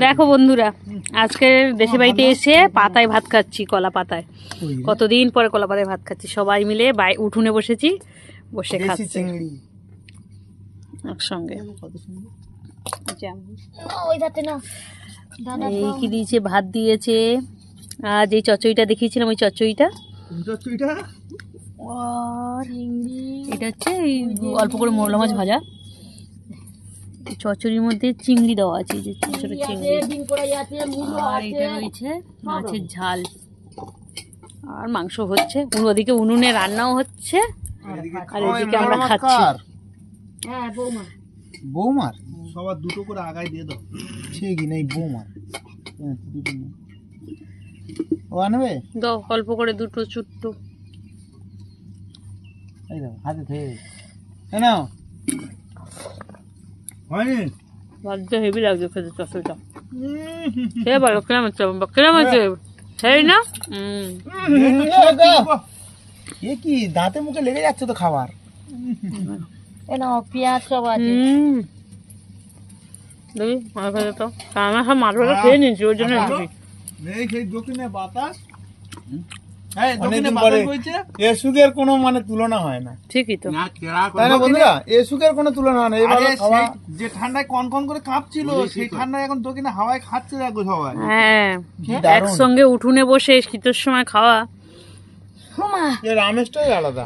দেখো বন্ধুরা, আজকে দেশে বাড়িতে এসে পাতায় ভাত খাচ্ছি, কলা পাতায়। কতদিন পরে কলা পাতায় ভাত খাচ্ছি, সবাই মিলে উঠোনে বসেছি, বসে খাচ্ছি একসঙ্গে। এই কি দিয়েছে, ভাত দিয়েছে, আর যে চচ্চড়িটা দেখিয়েছিলাম ওই চচ্চড়িটা, আর এটা হচ্ছে অল্প করে মোরলা মাছ ভাজা। চচ্চড়ির মধ্যে চিংড়ি দেওয়া আছে, যে ছোট ছোট চিংড়ি, আর এটা রয়েছে মাছের ঝাল, আর মাংস হচ্ছে। ওদিকে উনুনে রান্নাও হচ্ছে, আর এদিকে আমরা খাচ্ছি। বৌমার সবার দুটো করে আগায় দিয়ে দাও, ঠিকই নেই বৌমার ও আনবে, দাও অল্প করে দুটো ছোট্ট। এই দাও হাতে থেকে নাও। হয়নি ভাজতে হেভি লাগছে খেতে চচ্চড়িটা। খেয়ে বলো কেমন হচ্ছে, কেমন হচ্ছে, সেই না? এ কি দাঁতে মুখে লেগে যাচ্ছে তো খাবার। পেঁয়াজ সব আছে, দেখি আমার সব মাছ ভাজা খেয়ে নিয়েছি, ওই জন্য বাতাস এ সুখের কোনো মানে তুলনা হয় না। ঠিকই তো, তাই না বন্ধুরা? এ সুখের কোনো তুলনা হয় না। এবারে যে ঠান্ডায় কনকন করে কাঁপছিল, সেই ঠান্ডায় এখন দক্ষিণে হাওয়ায় খাচ্ছে দেখো সবাই। হ্যাঁ, একসঙ্গে উঠোনে বসে শীতের সময় খাওয়া, এর আমেজটাই আলাদা।